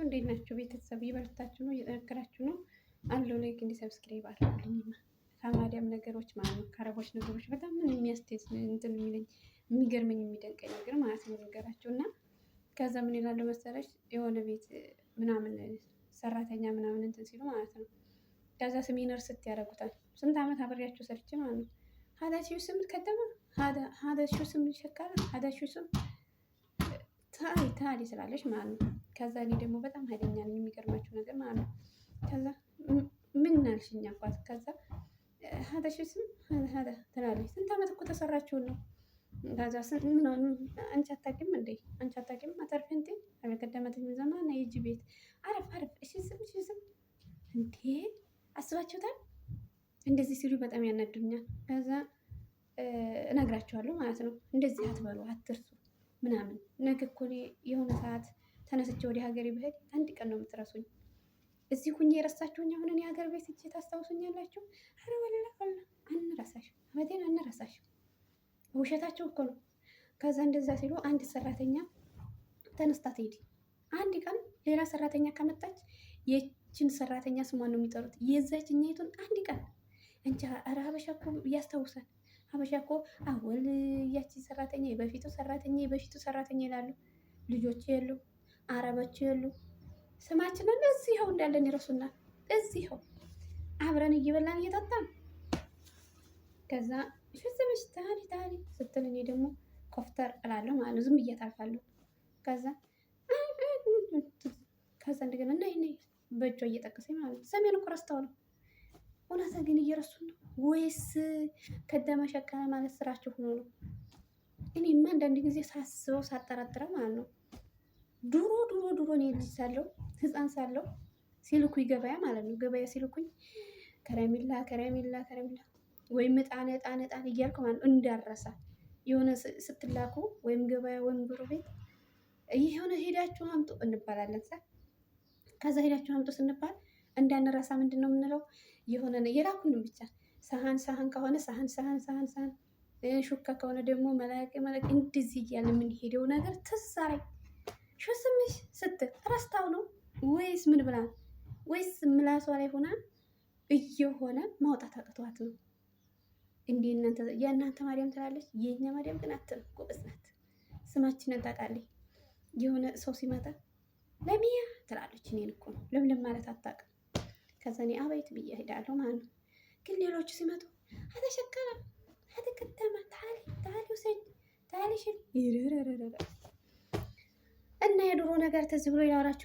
እንዴት ናችሁ? ቤተሰብ እየበረታችሁ ነው? እየጠነከራችሁ ነው? አለው ላይክ እንዲ ሰብስክራይብ አድርጉልኝ። ከማዲያም ነገሮች ማለት ነው ከአረቦች ነገሮች በጣም ምን የሚያስደስት እንትን የሚለኝ የሚገርመኝ የሚደንቀኝ ነገር ማለት ነው ነገራችሁ እና ከዛ ምን ይላሉ መሰለሽ የሆነ ቤት ምናምን ሰራተኛ ምናምን እንትን ሲሉ ማለት ነው ከዛ ስሜን እርስት ያደርጉታል። ስንት ዓመት አብሬያችሁ ሰርቼ ማለት ነው ሀዳሺው ስም ከተማ ሀዳሺው ስም ይሸካል ሀዳሺው ስም ታሊ ስላለች ማለት ነው። ከዛ እኔ ደግሞ በጣም ኃይለኛ ነኝ የሚገርማችሁ ነገር ማለት ነው። ከዛ ምን አልሽኝ አባት ከዛ ሀዳሺው ስም ሀዳ ትላለች። ስንት ዓመት እኮ ተሰራችሁን ነው ከዛ አንቺ አታውቂም እንዴ አንቺ አታውቂም አተርፍ እንዴ አልቀደመትም ዘማን የእጅ ቤት አረፍ አረፍ እሺ ስም እንዴ አስባችሁታል? እንደዚህ ሲሉ በጣም ያናዱኛል። ከዛ እነግራቸዋለሁ ማለት ነው እንደዚህ አትበሉ አትርሱ ምናምን ነገ እኮ እኔ የሆነ ሰዓት ተነስቼ ወደ ሀገሬ ብሄድ አንድ ቀን ነው የምትረሱኝ። እዚህ ሁኜ የረሳችሁኝ አሁን እኔ ሀገር ቤት ሂጄ ታስታውሱኛላችሁ? አረ ወላሂ አንረሳሽም አበቴን አንረሳሽም። ውሸታቸው እኮ ነው። ከዛ እንደዛ ሲሉ አንድ ሰራተኛ ተነስታ ትሄድ። አንድ ቀን ሌላ ሰራተኛ ከመጣች የችን ሰራተኛ ስሟን ነው የሚጠሩት። የዛችኛይቱን አንድ ቀን እንጃ። ኧረ ሀበሻ እኮ ያስታውሳል። ሀበሻ እኮ አወል ያቺ ሰራተኛ የበፊቱ ሰራተኛ ይላሉ። ልጆች የሉ አረቦች የሉ ስማችንን እዚህው እንዳለን ይረሱናል። እዚህው አብረን እየበላን እየጠጣን ከዛ ሽስምሽ ታሪ ስትል እኔ ደግሞ ኮፍተር እላለሁ ማለት ነው። ዝም ብዬ ታልፋለሁ። ከዛ እንደገና ነይ በእጇ እየጠቀሰኝ ማለት ነው። ሰሜን እኮ ረስተው ነው። እውነታ ግን እየረሱ ነው ወይስ ከደማ ሸካራ ማለት ስራቸው ሆኖ ነው? እኔማ አንዳንድ ጊዜ ሳስበው ሳጠራጥረው ማለት ነው ድሮ እኔ ልጅ ሳለሁ ህፃን ሳለሁ ሲልኩኝ ገበያ ማለት ነው ገበያ ሲልኩኝ ከረሚላ ወይም እጣን እያልኩ ማለት ነው እንዳረሳ የሆነ ስትላኩ ወይም ገበያ ወይም ጎረቤት የሆነ ሄዳችሁ አምጡ እንባላለን። ከዛ ሄዳችሁ አምጡ ስንባል እንዳንረሳ ምንድን ነው የምንለው? የሆነ የላኩልን ብቻ ሳህን ከሆነ ሳህን ሹካ ከሆነ ደግሞ መላቅ እንደዚህ እያለ የምንሄደው ነገር ትዝ አለኝ። ሹ ስምሽ ስትል ረስታው ነው ወይስ ምን ብላ ወይስ ምላሷ ላይ ሆና እየሆነ ማውጣት አቅቷት ነው? እንዴ የእናንተ ማርያም ትላለች፣ የኛ ማርያም ግን አትልም። ጎበዝ ናት። ስማችንን ታውቃለች። የሆነ ሰው ሲመጣ ለሚያ ትላለች። እኔን እኮ ነው ለምለም ማለት አታውቅም። ከዛ እኔ አቤት ብዬ እሄዳለሁ ማለት ነው። ግን ሌሎቹ ሲመጡ አተሸከረ አተከተማ ታሊ ውሰጅ ታሊሽን እና የድሮ ነገር ትዝ ብሎ ያወራችሁ